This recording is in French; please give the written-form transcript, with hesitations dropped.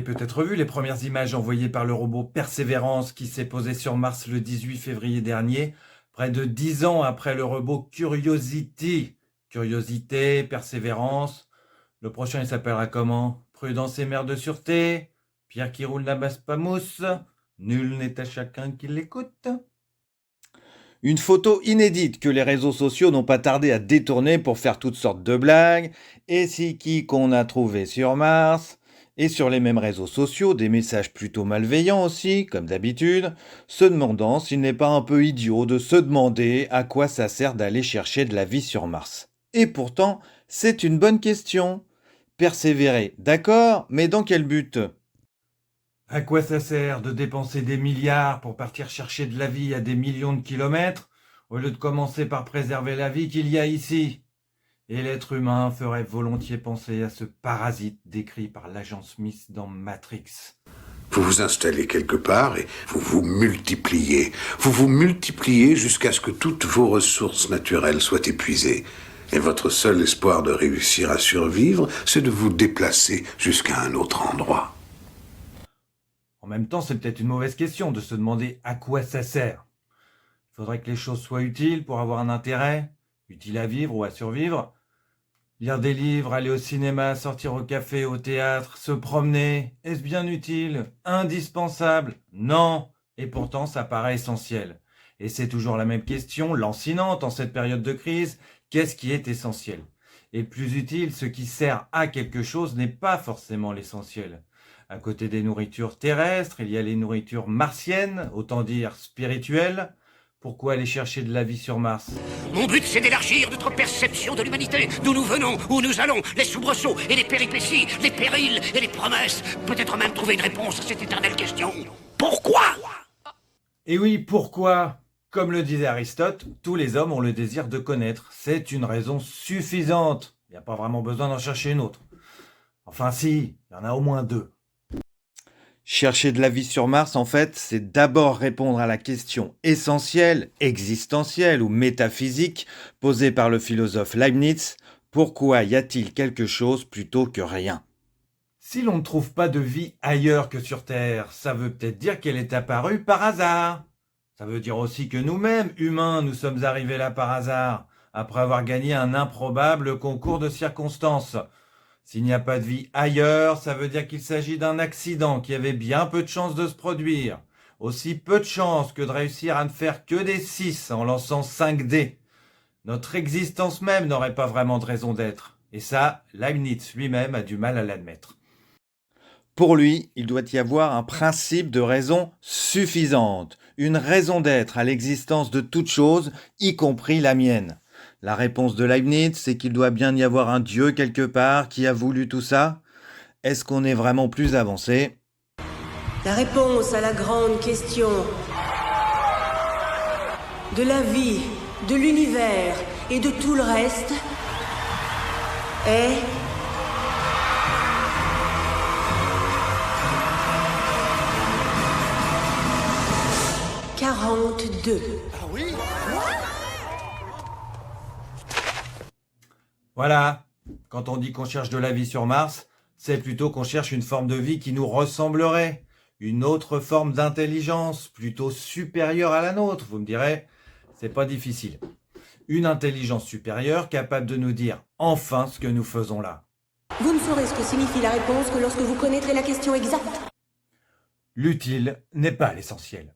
avez peut-être vu les premières images envoyées par le robot Perseverance qui s'est posé sur Mars le 18 février dernier, près de 10 ans après le robot Curiosity. Curiosité, Persévérance. Le prochain, il s'appellera comment? Prudence et mère de sûreté? Pierre qui roule n'amasse pas mousse? Nul n'est à chacun qui l'écoute. Une photo inédite que les réseaux sociaux n'ont pas tardé à détourner pour faire toutes sortes de blagues. Et c'est qui qu'on a trouvé sur Mars? Et sur les mêmes réseaux sociaux, des messages plutôt malveillants aussi, comme d'habitude, se demandant s'il n'est pas un peu idiot de se demander à quoi ça sert d'aller chercher de la vie sur Mars. Et pourtant, c'est une bonne question. Persévérer, d'accord, mais dans quel but? À quoi ça sert de dépenser des milliards pour partir chercher de la vie à des millions de kilomètres, au lieu de commencer par préserver la vie qu'il y a ici? Et l'être humain ferait volontiers penser à ce parasite décrit par l'agent Smith dans Matrix. Vous vous installez quelque part et vous vous multipliez. Vous vous multipliez jusqu'à ce que toutes vos ressources naturelles soient épuisées. Et votre seul espoir de réussir à survivre, c'est de vous déplacer jusqu'à un autre endroit. En même temps, c'est peut-être une mauvaise question de se demander à quoi ça sert. Il faudrait que les choses soient utiles pour avoir un intérêt, utiles à vivre ou à survivre. Lire des livres, aller au cinéma, sortir au café, au théâtre, se promener, est-ce bien utile? Indispensable? Non. Et pourtant, ça paraît essentiel. Et c'est toujours la même question, lancinante en cette période de crise. Qu'est-ce qui est essentiel? Et plus utile, ce qui sert à quelque chose n'est pas forcément l'essentiel. À côté des nourritures terrestres, il y a les nourritures martiennes, autant dire spirituelles. Pourquoi aller chercher de la vie sur Mars? Mon but, c'est d'élargir notre perception de l'humanité, d'où nous venons, où nous allons, les soubresauts et les péripéties, les périls et les promesses. Peut-être même trouver une réponse à cette éternelle question. Pourquoi? Et oui, pourquoi? Comme le disait Aristote, tous les hommes ont le désir de connaître. C'est une raison suffisante. Il n'y a pas vraiment besoin d'en chercher une autre. Enfin si, il y en a au moins deux. Chercher de la vie sur Mars, en fait, c'est d'abord répondre à la question essentielle, existentielle ou métaphysique posée par le philosophe Leibniz. Pourquoi y a-t-il quelque chose plutôt que rien? Si l'on ne trouve pas de vie ailleurs que sur Terre, ça veut peut-être dire qu'elle est apparue par hasard. Ça veut dire aussi que nous-mêmes, humains, nous sommes arrivés là par hasard, après avoir gagné un improbable concours de circonstances. S'il n'y a pas de vie ailleurs, ça veut dire qu'il s'agit d'un accident qui avait bien peu de chances de se produire. Aussi peu de chances que de réussir à ne faire que des 6 en lançant 5 dés. Notre existence même n'aurait pas vraiment de raison d'être. Et ça, Leibniz lui-même a du mal à l'admettre. Pour lui, il doit y avoir un principe de raison suffisante, une raison d'être à l'existence de toute chose, y compris la mienne. La réponse de Leibniz, c'est qu'il doit bien y avoir un Dieu quelque part qui a voulu tout ça. Est-ce qu'on est vraiment plus avancé? La réponse à la grande question de la vie, de l'univers et de tout le reste est... « 42. » Voilà, quand on dit qu'on cherche de la vie sur Mars, c'est plutôt qu'on cherche une forme de vie qui nous ressemblerait, une autre forme d'intelligence, plutôt supérieure à la nôtre, vous me direz, c'est pas difficile. Une intelligence supérieure capable de nous dire enfin ce que nous faisons là. Vous ne saurez ce que signifie la réponse que lorsque vous connaîtrez la question exacte. L'utile n'est pas l'essentiel.